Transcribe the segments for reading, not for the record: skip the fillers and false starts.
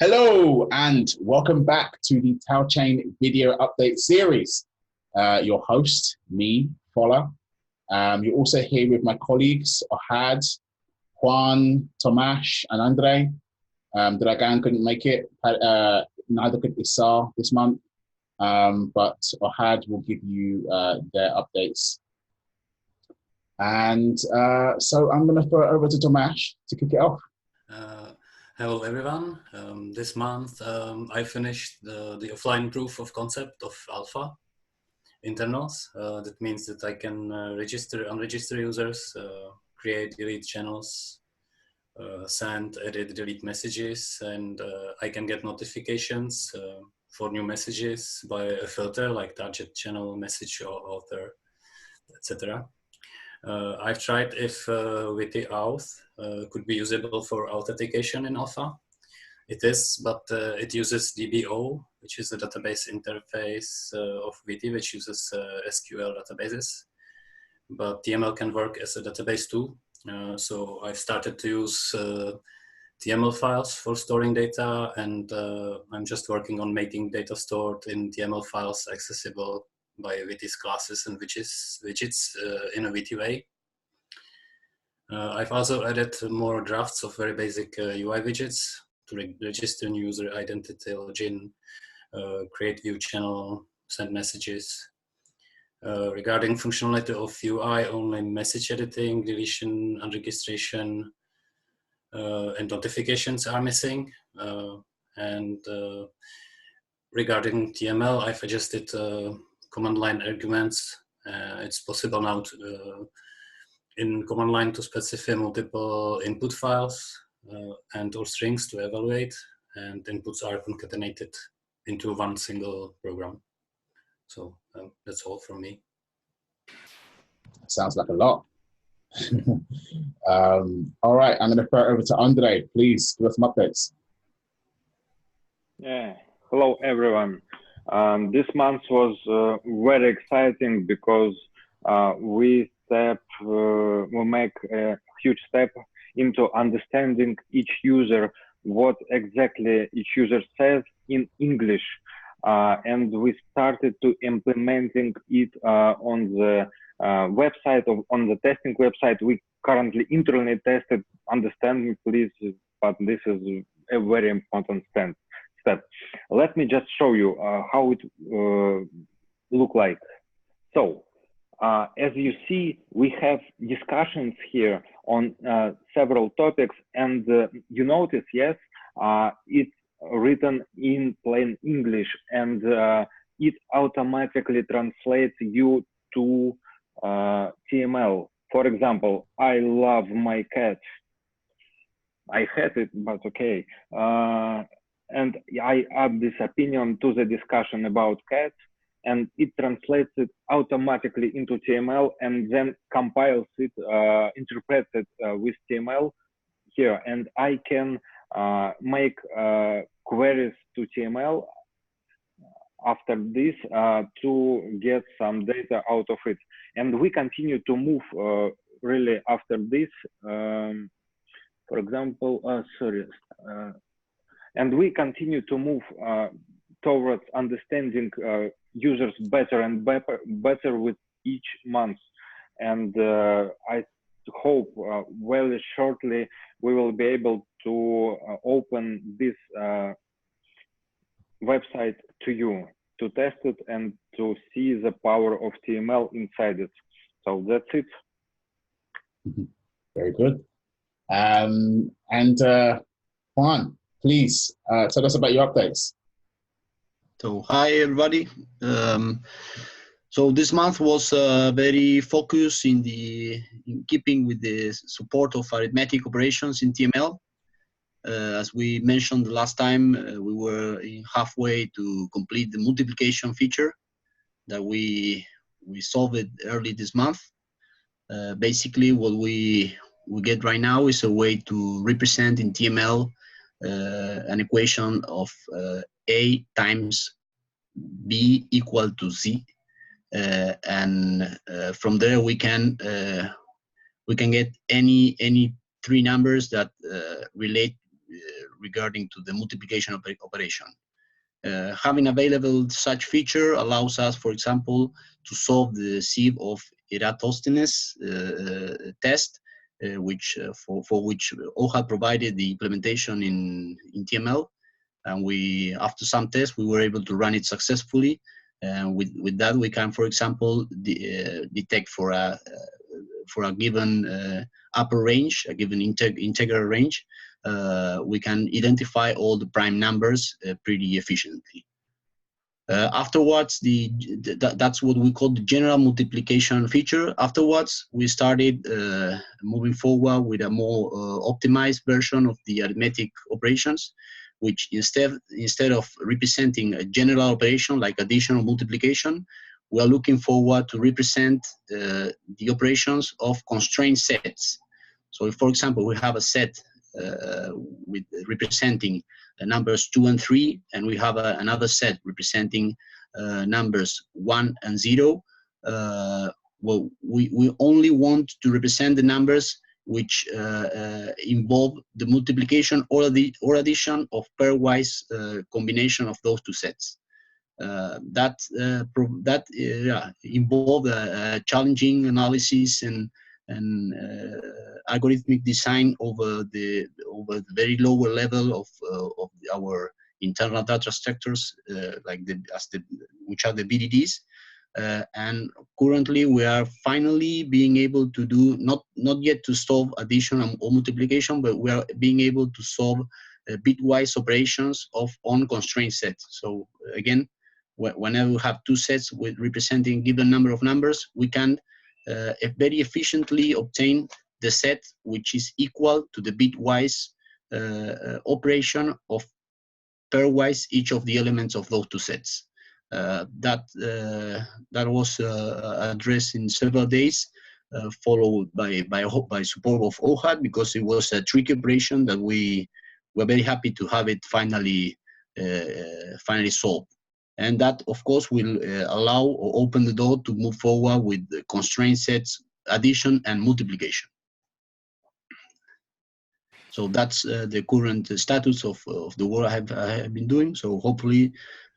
Hello and welcome back to the Tauchain video update series. Your host, me, Fola. You're also here with my colleagues, Ohad, Juan, Tomasz, and Andre. Dragan couldn't make it, neither could Isar this month, but Ohad will give you their updates. And so I'm going to throw it over to Tomasz to kick it off. Hello everyone. This month I finished the offline proof of concept of alpha internals. That means that I can register, unregister users, create, delete channels, send, edit, delete messages, and I can get notifications for new messages by a filter like target channel, message, or author, etc. I've tried if witty auth could be usable for authentication in alpha. It is, but it uses DBO, which is the database interface of Witty, which uses SQL databases. But TML can work as a database too. So I've started to use TML files for storing data, and I'm just working on making data stored in TML files accessible by Witty's classes and widgets in a Witty way. I've also added more drafts of very basic UI widgets to register new user identity, login, create view channel, send messages. Regarding functionality of UI, only message editing, deletion, unregistration, and notifications are missing. Regarding TML, I've adjusted command line arguments. It's possible now to, in command line to specify multiple input files and or strings to evaluate, and inputs are concatenated into one single program. So that's all from me. Sounds like a lot. All right, I'm going to throw it over to Andre. Please give us some updates. Yeah, hello everyone. This month was very exciting because we make a huge step into understanding each user, what exactly each user says in English. And we started to implementing it on the website, on the testing website. We currently internally tested, understand me please, but this is a very important step. Let me just show you how it look like. So, as you see, we have discussions here on several topics, and you notice, yes, it's written in plain English, and it automatically translates you to TML. For example, I love my cat. I hate it, but okay. And I add this opinion to the discussion about cats, and it translates it automatically into TML and then compiles it, interprets it with TML here. And I can make queries to TML after this to get some data out of it. And we continue to move really after this. For example, and we continue to move towards understanding users better and better with each month. And I hope very shortly we will be able to open this website to you, to test it and to see the power of TML inside it. So that's it. Very good. And Juan, please tell us about your updates. So hi everybody. So this month was very focused in keeping with the support of arithmetic operations in TML. As we mentioned the last time, we were halfway to complete the multiplication feature that we solved early this month. Basically, what we get right now is a way to represent in TML an equation of A times B equal to Z, and from there we can get any three numbers that relate regarding to the multiplication operation. Having available such feature allows us, for example, to solve the sieve of Eratosthenes test, for which OHAD provided the implementation in TML. And after some tests, we were able to run it successfully. And with that, we can, for example, detect for a given upper range, a given integral range, we can identify all the prime numbers pretty efficiently. Afterwards, that's what we call the general multiplication feature. Afterwards, we started moving forward with a more optimized version of the arithmetic operations, which instead of representing a general operation like addition or multiplication, we are looking forward to represent the operations of constraint sets. So if, for example, we have a set with representing numbers 2 and 3, and we have another set representing numbers 1 and 0, well, we only want to represent the numbers which involve the multiplication or addition of pairwise combination of those two sets. That involved a challenging analysis and algorithmic design over the very lower level of our internal data structures, which are the BDDs. And currently, we are finally being able to do not yet to solve addition or multiplication, but we are being able to solve bitwise operations on constraint sets. So again, whenever we have two sets with representing given number of numbers, we can very efficiently obtain the set which is equal to the bitwise operation of pairwise each of the elements of those two sets. That was addressed in several days, followed by support of OHAD, because it was a tricky operation that we were very happy to have it finally solved. And that, of course, will allow or open the door to move forward with the constraint sets, addition, and multiplication. So that's the current status of the work I have been doing. So hopefully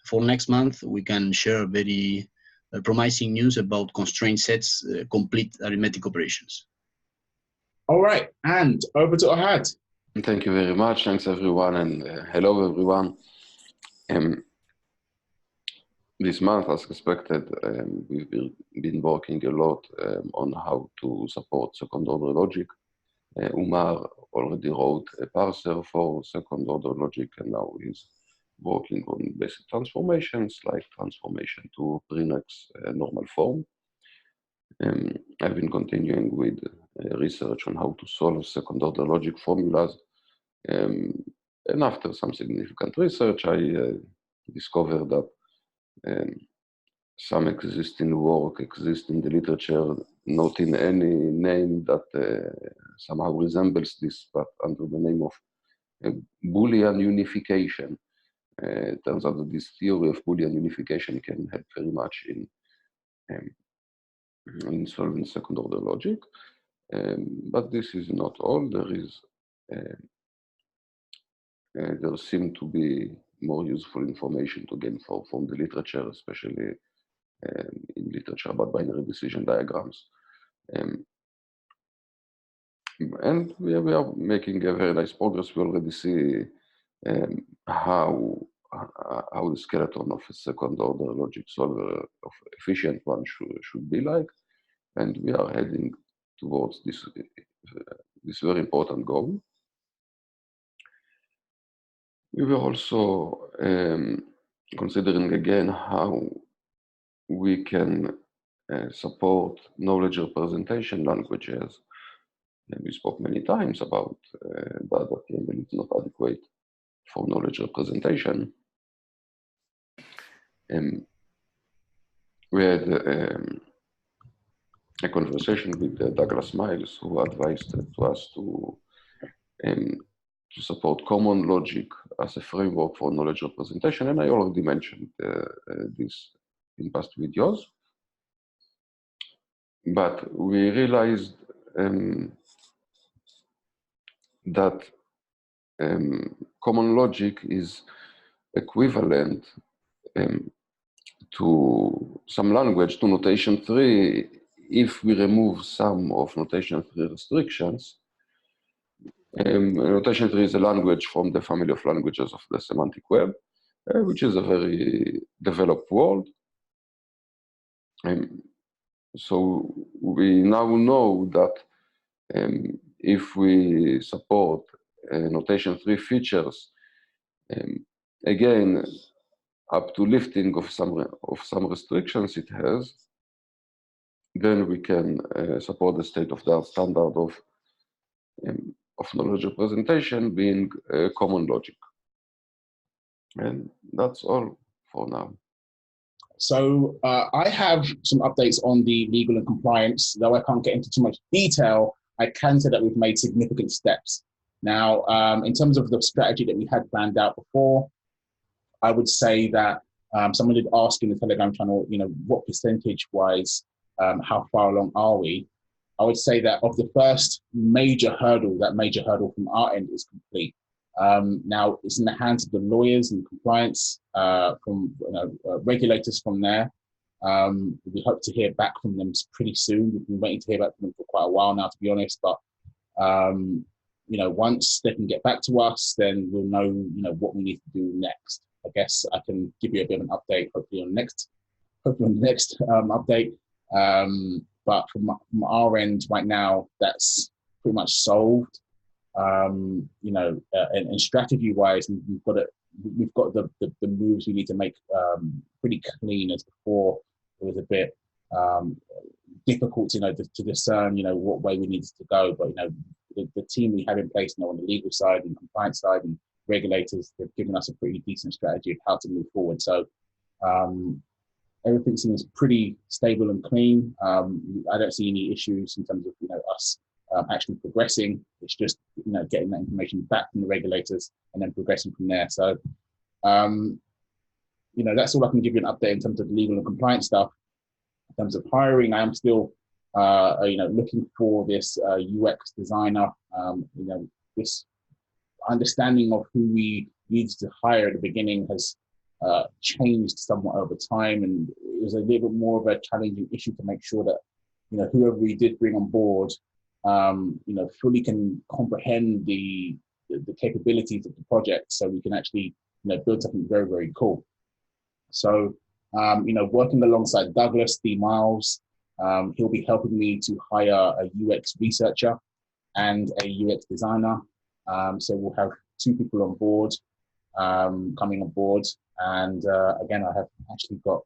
for next month, we can share very promising news about constraint sets, complete arithmetic operations. All right, and over to Ohad. Thank you very much. Thanks, everyone, and hello, everyone. This month, as expected, we've been working a lot on how to support second-order logic. Umar already wrote a parser for second-order logic, and now he's working on basic transformations, like transformation to Prinex normal form. I've been continuing with research on how to solve second-order logic formulas. And after some significant research, I discovered that some existing work exists in the literature, not in any name that somehow resembles this, but under the name of Boolean unification. It turns out that this theory of Boolean unification can help very much in solving second-order logic. But this is not all. There seem to be more useful information to gain from the literature, especially in literature about binary decision diagrams. And we are making a very nice progress. We already see how the skeleton of a second-order logic solver, of efficient one, should be like, and we are heading towards this very important goal. We were also considering again how we can support knowledge representation languages. And we spoke many times about that TML is not adequate for knowledge representation. We had a conversation with Douglas Miles, who advised to us to support common logic as a framework for knowledge representation, and I already mentioned this in past videos. But we realized that common logic is equivalent to some language, to notation 3, if we remove some of notation 3 restrictions. Notation 3 is a language from the family of languages of the semantic web, which is a very developed world. So we now know that if we support notation 3 features, again, up to lifting of some restrictions it has, then we can support the state-of-the-art standard of knowledge representation being common logic. And that's all for now. So I have some updates on the legal and compliance. Though I can't get into too much detail, I can say that we've made significant steps. Now, in terms of the strategy that we had planned out before, I would say that someone did ask in the Telegram channel, what percentage-wise, how far along are we? I would say that of the first major hurdle, that major hurdle from our end is complete. Now it's in the hands of the lawyers and compliance, from regulators from there. We hope to hear back from them pretty soon. We've been waiting to hear back from them for quite a while now, to be honest. But once they can get back to us, then we'll know what we need to do next. I guess I can give you a bit of an update, hopefully on the next update. But from our end right now, that's pretty much solved. And strategy-wise, we've got the moves we need to make pretty clean. As before, it was a bit difficult, to discern, what way we needed to go. But the team we have in place now on the legal side and compliance side and regulators, they've given us a pretty decent strategy of how to move forward. So everything seems pretty stable and clean. I don't see any issues in terms of us actually progressing. It's just getting that information back from the regulators and then progressing from there. So that's all I can give you an update in terms of legal and compliance stuff. In terms of hiring, I am still looking for this UX designer. This understanding of who we needed to hire at the beginning has changed somewhat over time, and it was a little bit more of a challenging issue to make sure that whoever we did bring on board fully can comprehend the capabilities of the project, so we can actually build something very, very cool. So working alongside Douglas D. Miles, he'll be helping me to hire a UX researcher and a UX designer. So we'll have 2 people on board, coming on board. And again, I have actually got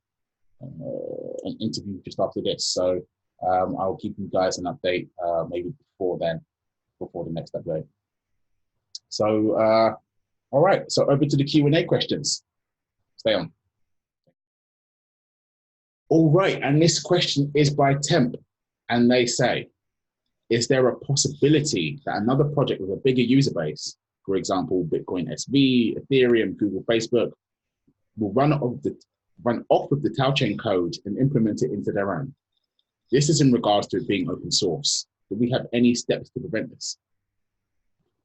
an interview just after this. So I'll keep you guys an update maybe before the next update. So, all right, so over to the Q&A questions. Stay on. All right, and this question is by Temp, and they say, is there a possibility that another project with a bigger user base, for example, Bitcoin SV, Ethereum, Google, Facebook, will run off of the tauchain code and implement it into their own? This is in regards to it being open source. Do we have any steps to prevent this?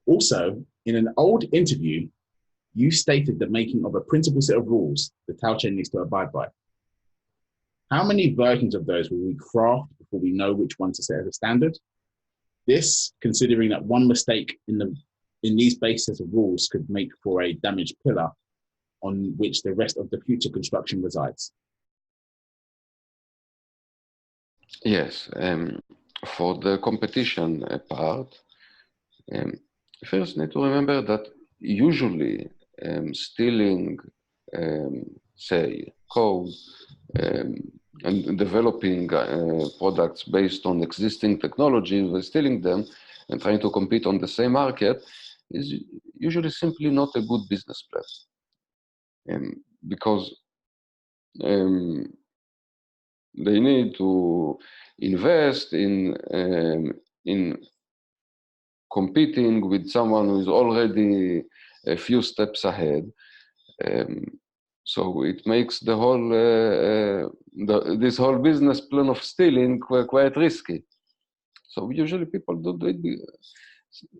Also, in an old interview, you stated the making of a printable set of rules the tauchain needs to abide by. How many versions of those will we craft before we know which one to set as a standard? This, considering that one mistake in these base sets of rules could make for a damaged pillar on which the rest of the future construction resides. Yes, for the competition part, first need to remember that usually stealing, say, code and developing products based on existing technologies, stealing them and trying to compete on the same market is usually simply not a good business plan. Because they need to invest in competing with someone who is already a few steps ahead. So it makes the whole this whole business plan of stealing quite risky. So usually people do it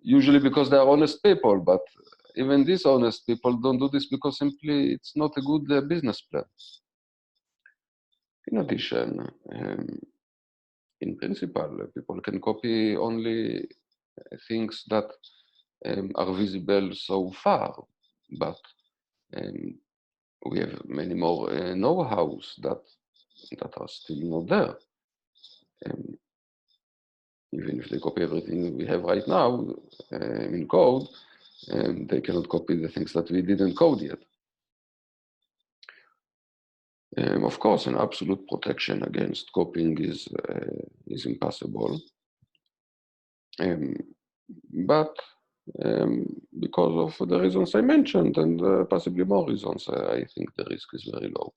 usually because they are honest people, but even dishonest people don't do this because simply it's not a good business plan. In addition, in principle, people can copy only things that are visible so far, but we have many more know-hows that are still not there. Even if they copy everything we have right now in code, they cannot copy the things that we didn't code yet. Of course, an absolute protection against copying is impossible. But because of the reasons I mentioned, and possibly more reasons, I think the risk is very low.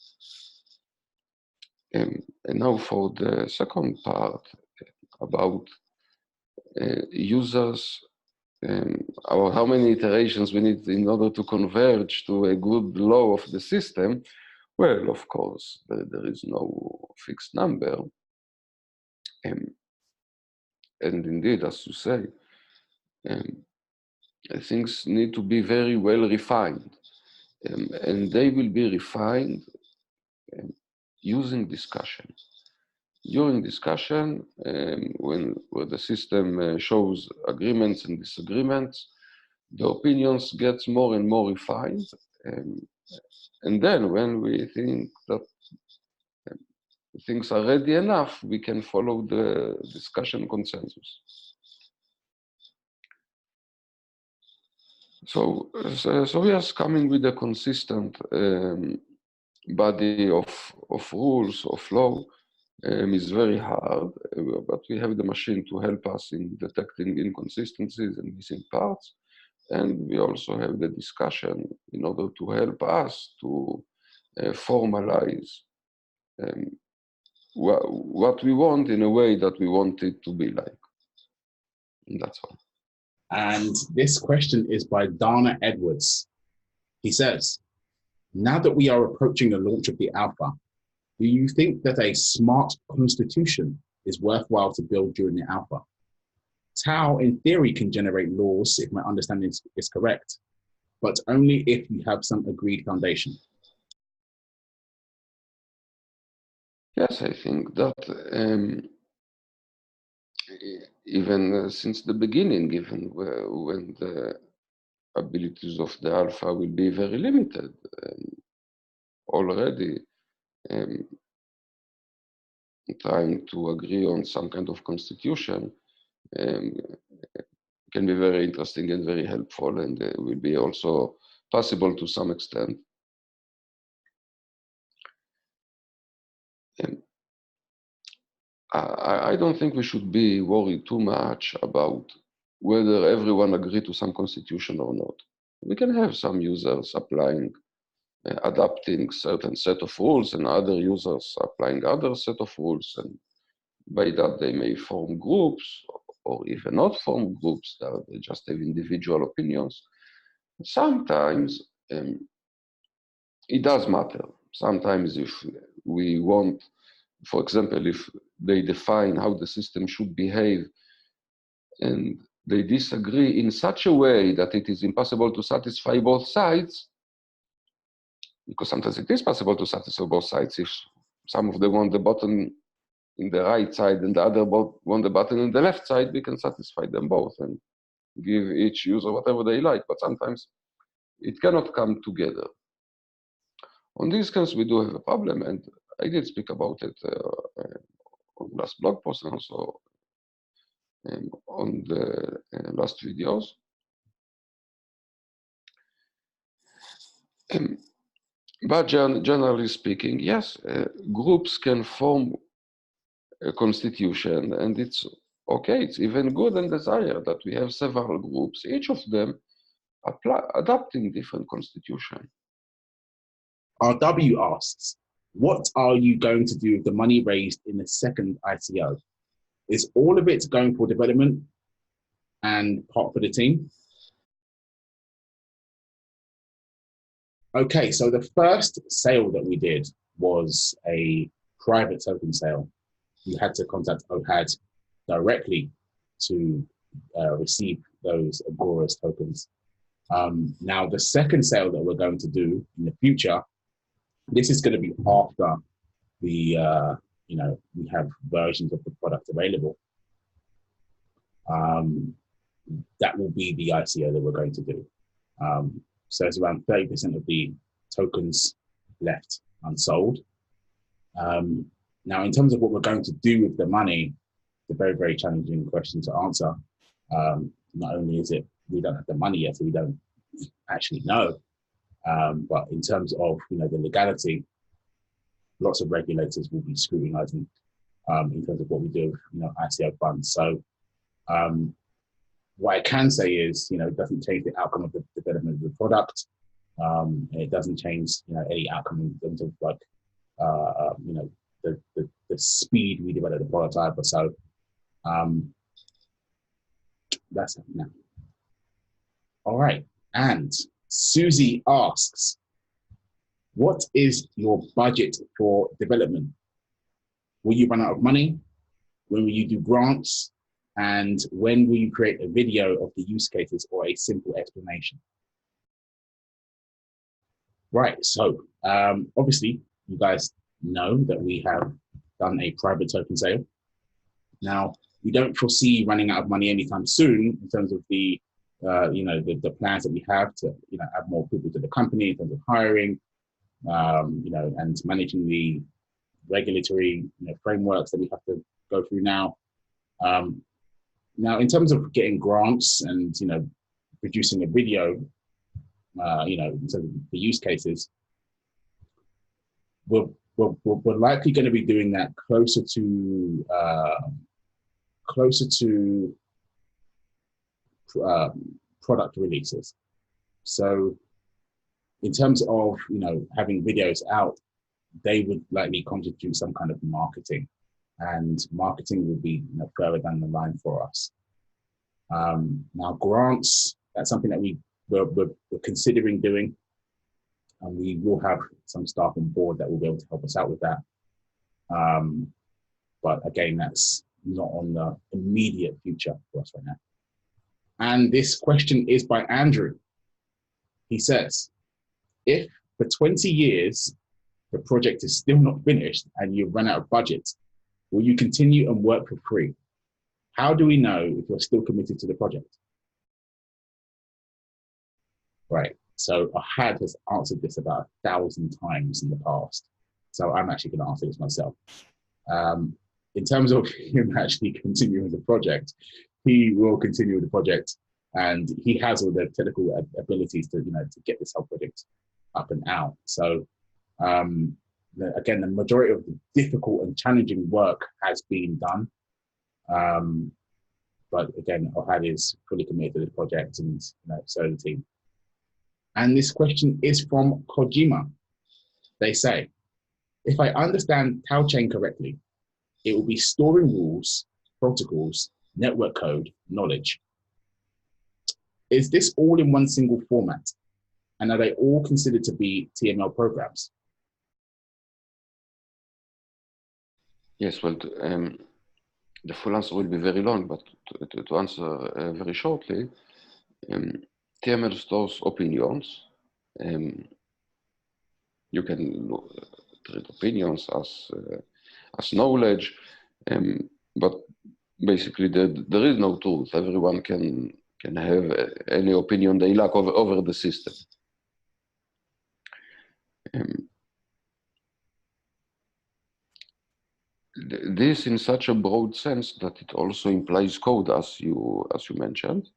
And now for the second part about users, or how many iterations we need in order to converge to a good law of the system. Well, of course, there is no fixed number. And indeed, as you say, things need to be very well refined. And they will be refined using discussion. During discussion, where the system shows agreements and disagreements, the opinions get more and more refined. And then when we think that things are ready enough, we can follow the discussion consensus. So yes, coming with a consistent body of rules, of law, is very hard, but we have the machine to help us in detecting inconsistencies and missing parts. And we also have the discussion in order to help us to formalize what we want in a way that we want it to be like. And that's all. And this question is by Dana Edwards. He says, now that we are approaching the launch of the alpha, do you think that a smart constitution is worthwhile to build during the alpha? Tau, in theory, can generate laws, if my understanding is correct, but only if you have some agreed foundation. Yes, I think that even since the beginning, even when the abilities of the alpha will be very limited, already trying to agree on some kind of constitution can be very interesting and very helpful, and will be also possible to some extent. I don't think we should be worried too much about whether everyone agreed to some constitution or not. We can have some users applying, adapting certain set of rules, and other users applying other set of rules, and by that they may form groups, or even not form groups, they just have individual opinions. Sometimes it does matter. Sometimes if we want, for example, if they define how the system should behave and they disagree in such a way that it is impossible to satisfy both sides, because sometimes it is possible to satisfy both sides. If some of them want the button in the right side and the other want the button in the left side, we can satisfy them both and give each user whatever they like, but sometimes it cannot come together. On this case, we do have a problem, and I did speak about it on last blog post and also on the last videos. But generally speaking, yes, groups can form a constitution, and it's okay, it's even good and desired that we have several groups, each of them adopting different constitution. RW asks, what are you going to do with the money raised in the second ICO? Is all of it going for development and part for the team? Okay, so the first sale that we did was a private token sale. You had to contact OHAD directly to receive those Agoras tokens. Now, the second sale that we're going to do in the future, this is going to be after the, we have versions of the product available. That will be the ICO that we're going to do. So it's around 30% of the tokens left unsold. Now, in terms of what we're going to do with the money, it's a very, very challenging question to answer. Not only is it, we don't have the money yet, so we don't actually know, but in terms of, the legality, lots of regulators will be scrutinizing in terms of what we do with, ICO funds. So what I can say is, it doesn't change the outcome of the development of the product. And it doesn't change, any outcome in terms of like, the speed we develop the product either. So that's it now. All right. And Susie asks, what is your budget for development? Will you run out of money? When will you do grants? And when will you create a video of the use cases or a simple explanation? Right, so obviously you guys know that we have done a private token sale. Now, we don't foresee running out of money anytime soon in terms of the the plans that we have to add more people to the company in terms of hiring, and managing the regulatory frameworks that we have to go through now. Now, in terms of getting grants and producing a video, in terms of the use cases, we're likely going to be doing that closer to product releases. So in terms of having videos out, they would likely constitute some kind of marketing, and marketing will be further down the line for us. Now, grants, that's something that we're considering doing, and we will have some staff on board that will be able to help us out with that. But again, that's not on the immediate future for us right now. And this question is by Andrew. He says, if for 20 years the project is still not finished and you've run out of budget, will you continue and work for free? How do we know if you're still committed to the project? Right, so Ahad has answered this about 1,000 times in the past. So I'm actually going to answer this myself. In terms of him actually continuing the project, he will continue with the project, and he has all the technical abilities to, to get this whole project up and out. So again, the majority of the difficult and challenging work has been done. But again, Ohad is fully committed to the project, and so the team. And this question is from Kojima. They say, if I understand tauchain correctly, it will be storing rules, protocols, network code, knowledge. Is this all in one single format? And are they all considered to be TML programs? Yes, well, the full answer will be very long, but to answer very shortly, TML stores opinions. You can treat opinions as knowledge, but basically there is no truth. Everyone can have any opinion they like over the system. This in such a broad sense that it also implies code, as you mentioned,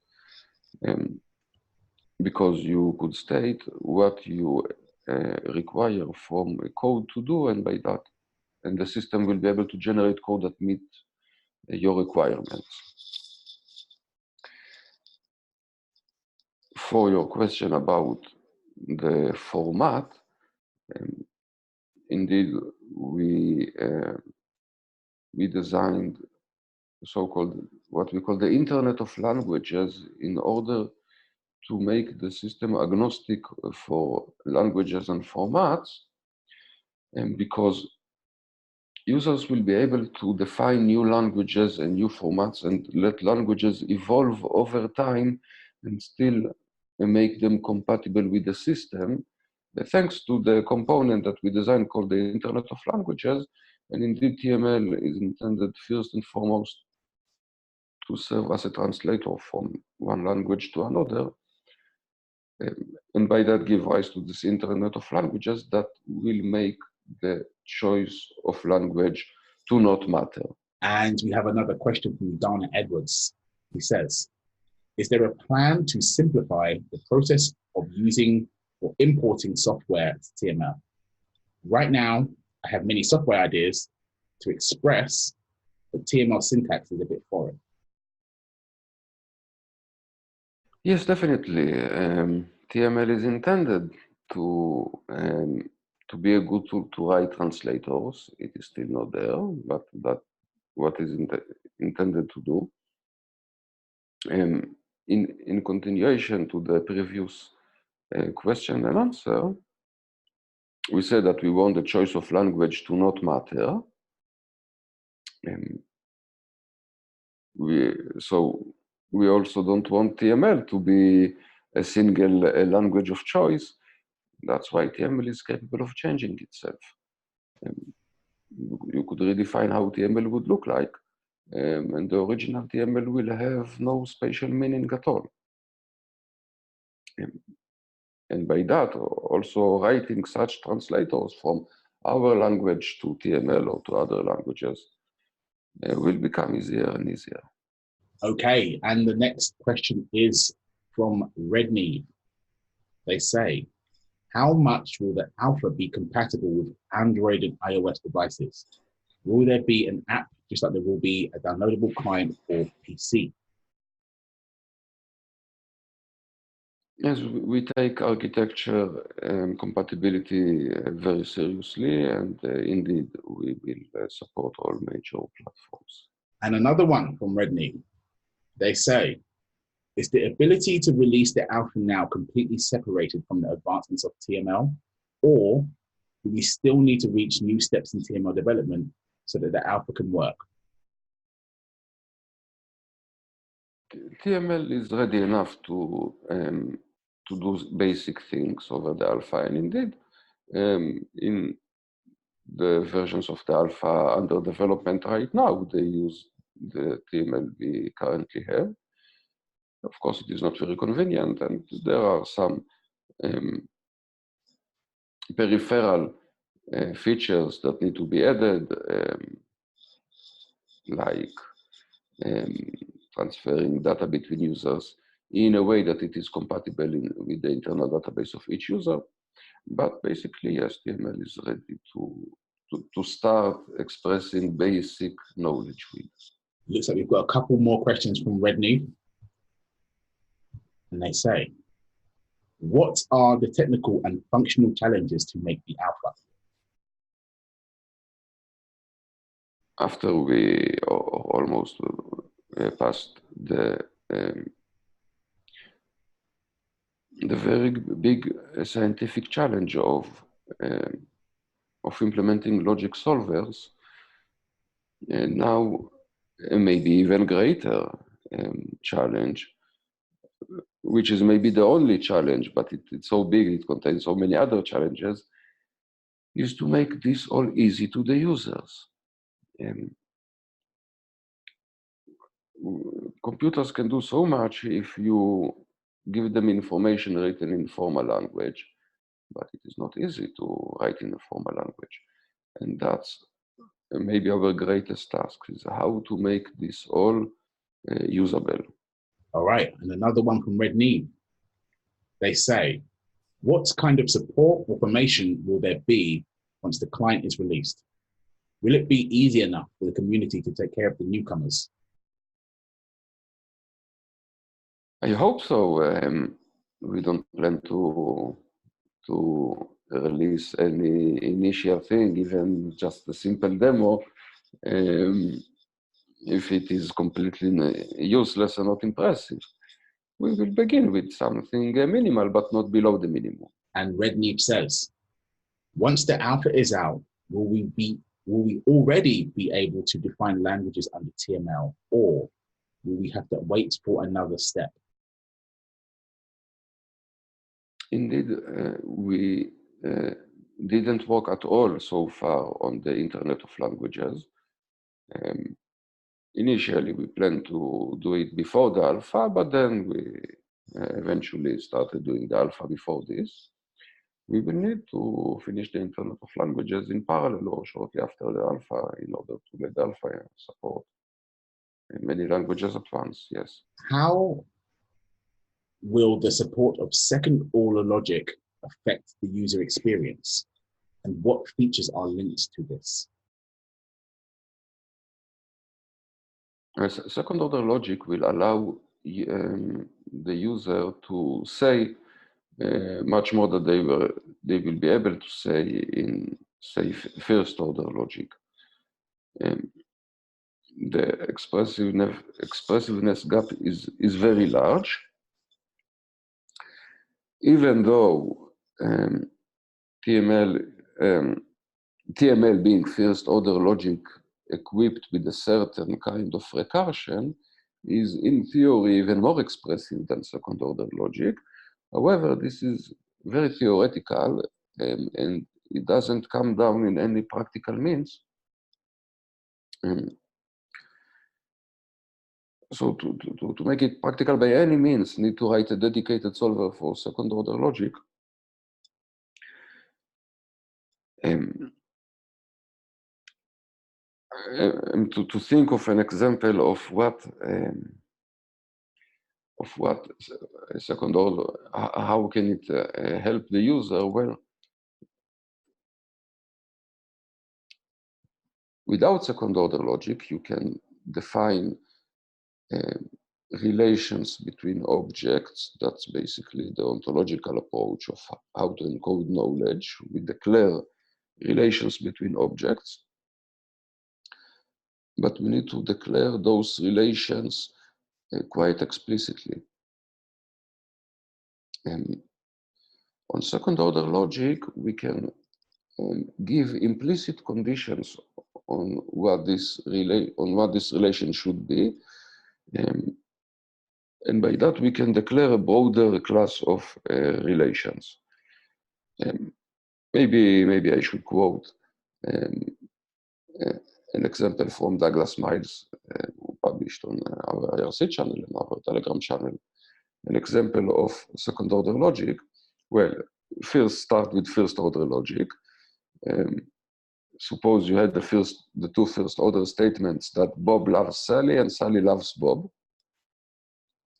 because you could state what you require from a code to do, and by that, and the system will be able to generate code that meet your requirements. For your question about the format, indeed, we designed so-called what we call the Internet of Languages in order to make the system agnostic for languages and formats, and because users will be able to define new languages and new formats and let languages evolve over time and still make them compatible with the system, thanks to the component that we designed called the Internet of Languages. And indeed, TML is intended first and foremost to serve as a translator from one language to another. And by that give rise to this Internet of Languages that will make the choice of language to not matter. And we have another question from Dana Edwards. He says, is there a plan to simplify the process of using or importing software to TML? Right now, I have many software ideas to express, but TML syntax is a bit foreign. Yes, definitely. TML is intended to be a good tool to write translators. It is still not there, but that's what is intended to do. In continuation to the previous question and answer, we said that we want the choice of language to not matter. We also don't want TML to be a single language of choice. That's why TML is capable of changing itself. You could redefine how TML would look like, and the original TML will have no spatial meaning at all. And by that, also writing such translators from our language to TML or to other languages will become easier and easier. Okay, and the next question is from Redney. They say, how much will the alpha be compatible with Android and iOS devices? Will there be an app just like there will be a downloadable client for PC? Yes, we take architecture compatibility very seriously, and indeed we will support all major platforms. And another one from Redney. They say, is the ability to release the alpha now completely separated from the advancements of TML, or do we still need to reach new steps in TML development so that the alpha can work? TML is ready enough to do basic things over the alpha, and indeed, in the versions of the alpha under development right now, they use the TML we currently have. Of course, it is not very convenient, and there are some peripheral features that need to be added, like transferring data between users in a way that it is compatible with the internal database of each user. But basically, yes, TML is ready to start expressing basic knowledge with. Looks like we've got a couple more questions from Redney. And they say, what are the technical and functional challenges to make the alpha? After we almost passed the very big scientific challenge of implementing logic solvers, and now maybe even greater challenge, which is maybe the only challenge, but it's so big, it contains so many other challenges, is to make this all easy to the users. Computers can do so much if you give them information written in formal language, but it is not easy to write in a formal language. And that's maybe our greatest task, is how to make this all usable. All right, and another one from Redney. They say, what kind of support or formation will there be once the client is released? Will it be easy enough for the community to take care of the newcomers? I hope so. We don't plan to release any initial thing, even just a simple demo, if it is completely useless and not impressive. We will begin with something minimal, but not below the minimum. And Redney says, once the alpha is out, will we already be able to define languages under TML, or will we have to wait for another step? Indeed, we didn't work at all so far on the Internet of Languages. Initially, we planned to do it before the alpha, but then we eventually started doing the alpha before this. We will need to finish the Internet of Languages in parallel or shortly after the alpha in order to let the alpha support many languages at once, yes. How will the support of second order logic affect the user experience? And what features are linked to this? Second order logic will allow the user to say much more than they will be able to say in, say, first order logic. The expressiveness gap is very large, even though TML being first order logic equipped with a certain kind of recursion is in theory even more expressive than second order logic. However, this is very theoretical and it doesn't come down in any practical means. So to make it practical by any means, need to write a dedicated solver for second order logic. To think of an example of what second order, how can it help the user? Well, without second order logic, you can define relations between objects. That's basically the ontological approach of how to encode knowledge. We declare relations between objects, but we need to declare those relations quite explicitly. On second order logic, we can give implicit conditions on what this relation should be, and by that we can declare a broader class of relations. Maybe I should quote an example from Douglas Miles, who published on our IRC channel and our Telegram channel, an example of second order logic. Well, first start with first order logic. Suppose you had the two first order statements that Bob loves Sally and Sally loves Bob.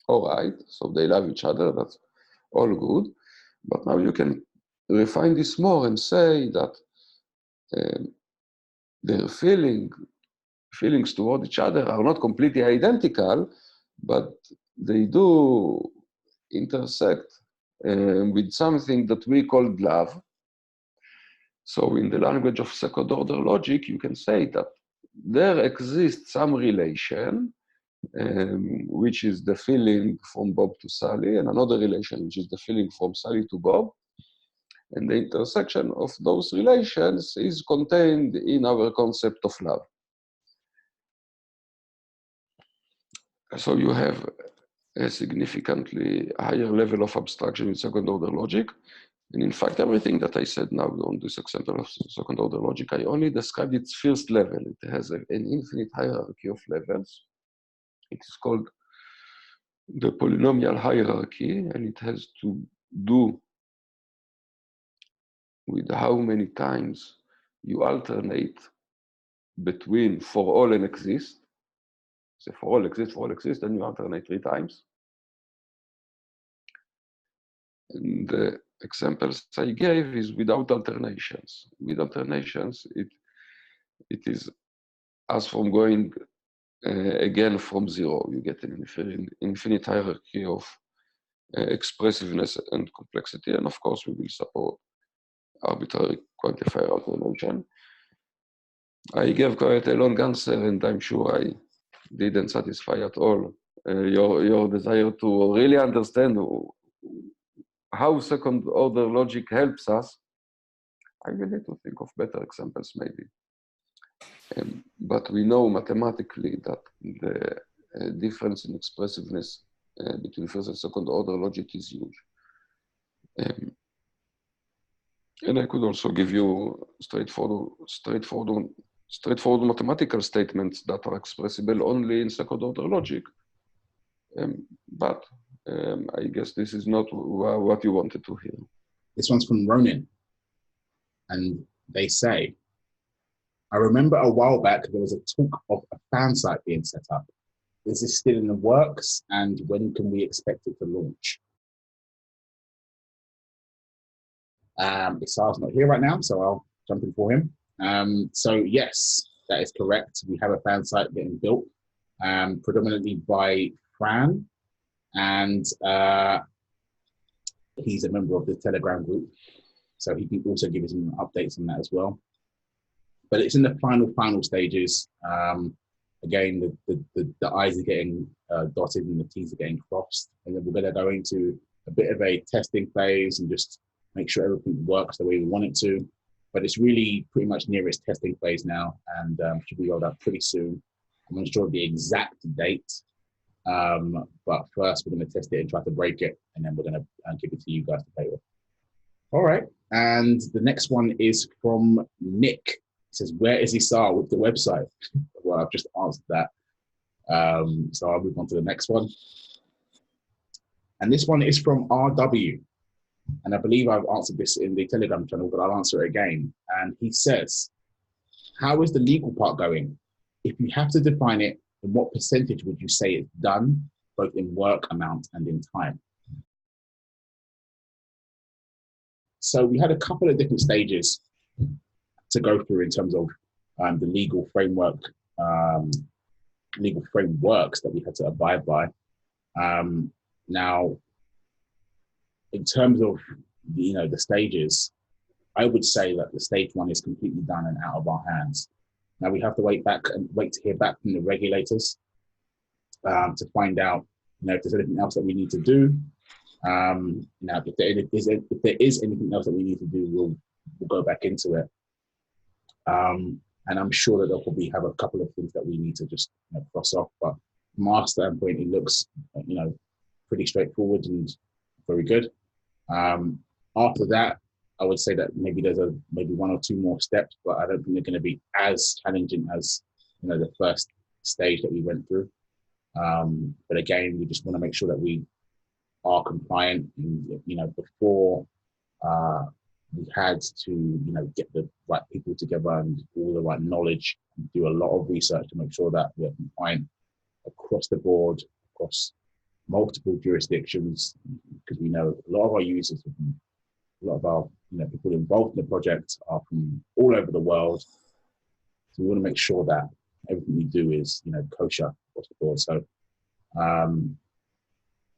All right, so they love each other, that's all good. But now you can refine this more and say that their feelings toward each other are not completely identical, but they do intersect with something that we call love. So in the language of second order logic, you can say that there exists some relation, which is the feeling from Bob to Sally, and another relation, which is the feeling from Sally to Bob. And the intersection of those relations is contained in our concept of love. So you have a significantly higher level of abstraction in second order logic. And in fact, everything that I said now on this example of second order logic, I only described its first level. It has an infinite hierarchy of levels. It is called the polynomial hierarchy, and it has to do with how many times you alternate between for all and exist. So for all exist, then you alternate 3 times. And the examples I gave is without alternations. With alternations, it is as from going again from 0. You get an infinite hierarchy of expressiveness and complexity. And of course, we will support arbitrary quantifier alternation. I gave quite a long answer, and I'm sure I didn't satisfy at all your desire to really understand how second order logic helps us. I will need to think of better examples maybe. But we know mathematically that the difference in expressiveness between first and second order logic is huge. Um, and I could also give you straightforward mathematical statements that are expressible only in second order logic. But I guess this is not what you wanted to hear. This one's from Ronin. And they say, I remember a while back there was a talk of a fan site being set up. Is this still in the works, and when can we expect it to launch? Isar's not here right now, so I'll jump in for him. So yes, that is correct. We have a fan site getting built, predominantly by Fran, and he's a member of the Telegram group, so he can also give us some updates on that as well. But it's in the final stages. Again, the I's are getting dotted and the T's are getting crossed, and then we're going to go into a bit of a testing phase and just make sure everything works the way we want it to. But it's really pretty much near its testing phase now, and should be rolled out pretty soon. I'm unsure of the exact date, but first we're going to test it and try to break it, and then we're going to give it to you guys to play with. All right, and the next one is from Nick. He says, where is Isar with the website? Well, I've just answered that. So I'll move on to the next one. And this one is from RW. And I believe I've answered this in the Telegram channel, but I'll answer it again. And he says, how is the legal part going? If you have to define it, in what percentage would you say it's done, both in work amount and in time? So we had a couple of different stages to go through in terms of the legal framework, legal frameworks that we had to abide by. Now, in terms of the stages, I would say that the stage one is completely done and out of our hands. Now we have to wait to hear back from the regulators to find out if there's anything else that we need to do. Now, if there is anything else that we need to do, we'll go back into it. And I'm sure that they'll probably have a couple of things that we need to just cross off. But from our standpoint, it looks pretty straightforward and very good. After that, I would say that maybe there's maybe one or two more steps, but I don't think they're going to be as challenging as the first stage that we went through. But again, we just want to make sure that we are compliant. And, before we had to get the right people together and all the right knowledge, and do a lot of research to make sure that we are compliant across the board, across multiple jurisdictions, because we know a lot of our users, a lot of our people involved in the project are from all over the world. So we want to make sure that everything we do is kosher across the board. So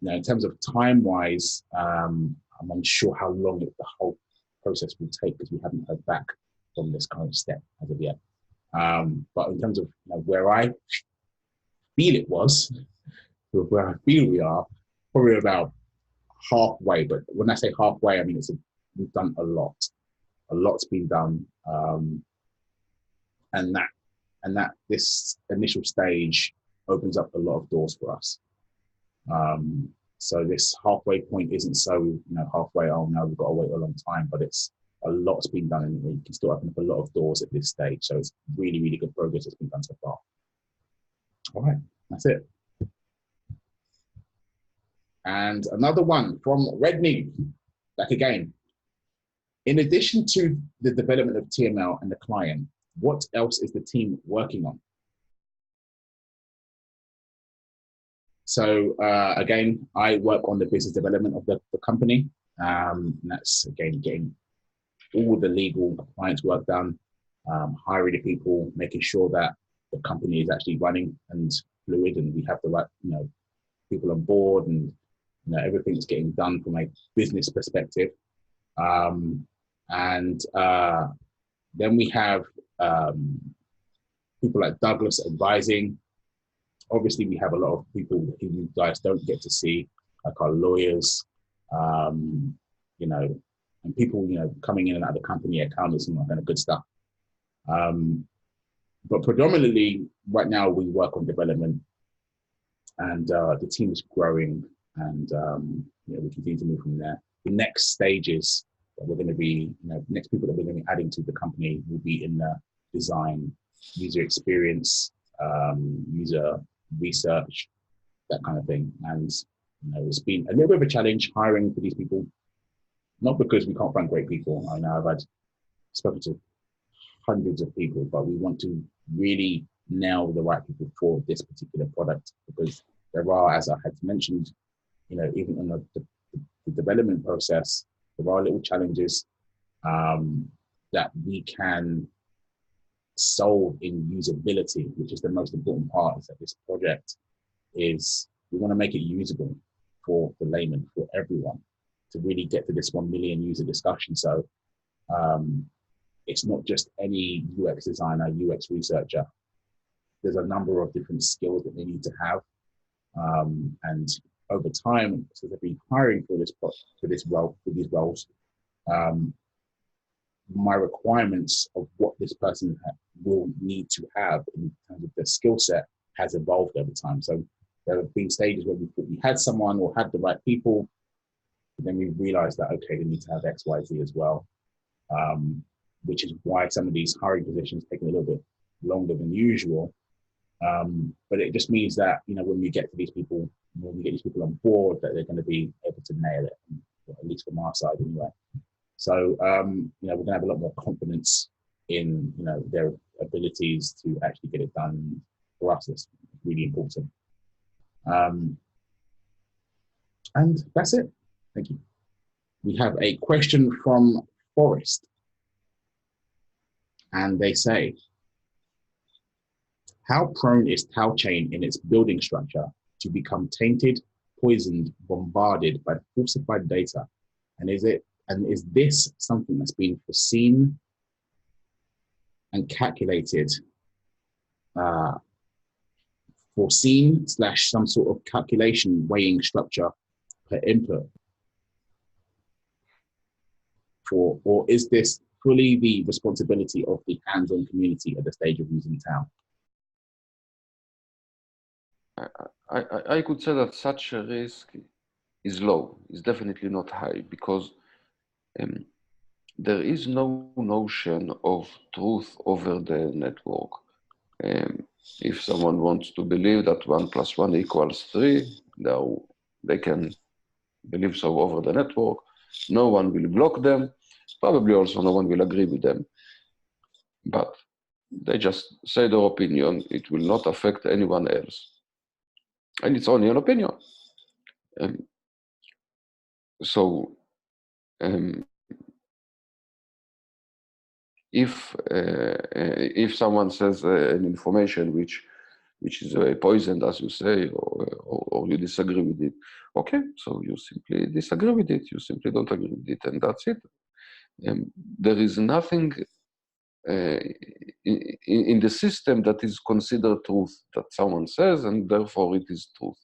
in terms of time wise, I'm unsure how long the whole process will take, because we haven't heard back from this kind of step as of yet. But in terms of where I feel it was, where I feel we are, probably about halfway. But when I say halfway, I mean we've done a lot. A lot's been done, and that this initial stage opens up a lot of doors for us. So this halfway point isn't so halfway. Oh no, we've got to wait a long time. But it's a lot's been done, and we can still open up a lot of doors at this stage. So it's really, really good progress that's been done so far. All right, that's it. And another one from Redney, back again. In addition to the development of TML and the client, what else is the team working on? So again, I work on the business development of the company. And that's again getting all the legal compliance work done, hiring the people, making sure that the company is actually running and fluid, and we have the right people on board, and everything's getting done from a business perspective. And then we have people like Douglas advising. Obviously, we have a lot of people who you guys don't get to see, like our lawyers, and people, coming in and out of the company, accountants, and all that kind of good stuff. But predominantly, right now, we work on development, and the team is growing, and we continue to move from there. The next stages that we're going to be, next people that we're going to be adding to the company will be in the design, user experience, user research, that kind of thing. And it's been a little bit of a challenge hiring for these people, not because we can't find great people. I know I've spoken to hundreds of people, but we want to really nail the right people for this particular product, because there are, as I had mentioned, even in the development process, there are little challenges that we can solve in usability, which is the most important part. Is that this project is, we want to make it usable for the layman, for everyone, to really get to this 1 million user discussion. So it's not just any UX designer, UX researcher. There's a number of different skills that they need to have. And over time, so they've been hiring for these roles, my requirements of what this person will need to have in terms of their skill set has evolved over time. So there have been stages where we thought we had someone or had the right people, but then we realized that, okay, they need to have X, Y, Z as well, which is why some of these hiring positions take a little bit longer than usual. But it just means that, when we get these people on board, that they're going to be able to nail it, at least from our side anyway. So, we're going to have a lot more confidence in, their abilities to actually get it done. For us, it's really important. And that's it. Thank you. We have a question from Forrest. And they say, how prone is TauChain in its building structure to become tainted, poisoned, bombarded by falsified data? And is this something that's been foreseen and calculated, / some sort of calculation weighing structure per input? Or is this fully the responsibility of the hands-on community at the stage of using Tau? I could say that such a risk is low. It's definitely not high, because there is no notion of truth over the network. If someone wants to believe that 1 + 1 = 3, they can believe so over the network. No one will block them. Probably also no one will agree with them. But they just say their opinion. It will not affect anyone else. And it's only an opinion. If someone says an information which is poisoned, as you say, or you disagree with it, okay, so you simply disagree with it. You simply don't agree with it, and that's it. There is nothing in the system that is considered truth, that someone says, and therefore it is truth.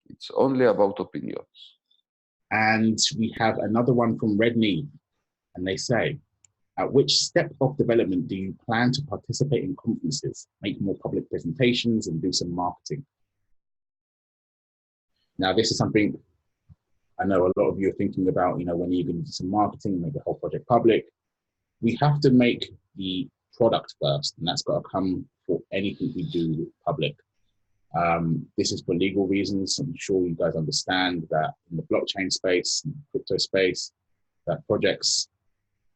It's only about opinions. And we have another one from Redney, and they say, at which step of development do you plan to participate in conferences, make more public presentations, and do some marketing? Now, this is something I know a lot of you are thinking about, when you're going to do some marketing, make the whole project public. We have to make the product first, and that's got to come for anything we do public. This is for legal reasons. I'm sure you guys understand that in the blockchain space, in the crypto space, that projects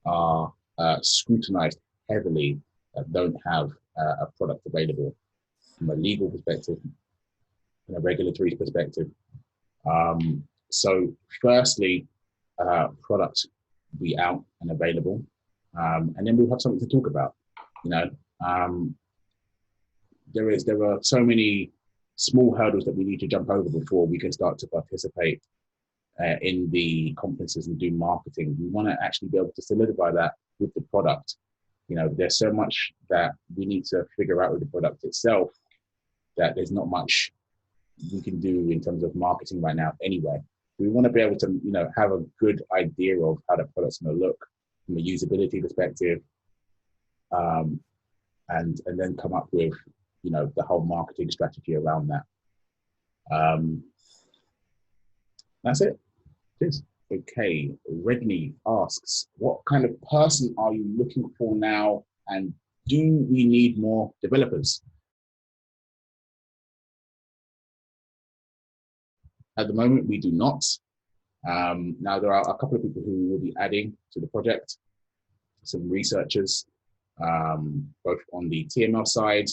are scrutinized heavily that don't have a product available from a legal perspective, from a regulatory perspective. So firstly, product be out and available, and then we'll have something to talk about. There are so many small hurdles that we need to jump over before we can start to participate in the conferences and do marketing. We want to actually be able to solidify that with the product. There's so much that we need to figure out with the product itself that there's not much we can do in terms of marketing right now anyway. We want to be able to, have a good idea of how the product's going to look from a usability perspective, and then come up with, the whole marketing strategy around that. That's it. Cheers. Okay, Redney asks, what kind of person are you looking for now, and do we need more developers? At the moment, we do not. Now, there are a couple of people who will be adding to the project, some researchers, both on the TML side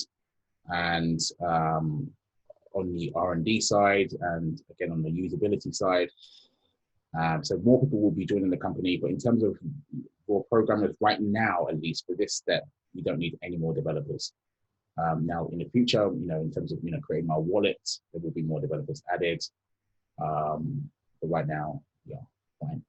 and on the R&D side, and again on the usability side. So more people will be joining the company, but in terms of for programmers right now, at least for this step, we don't need any more developers. Now in the future, in terms of creating our wallet, there will be more developers added. But right now, yeah, fine.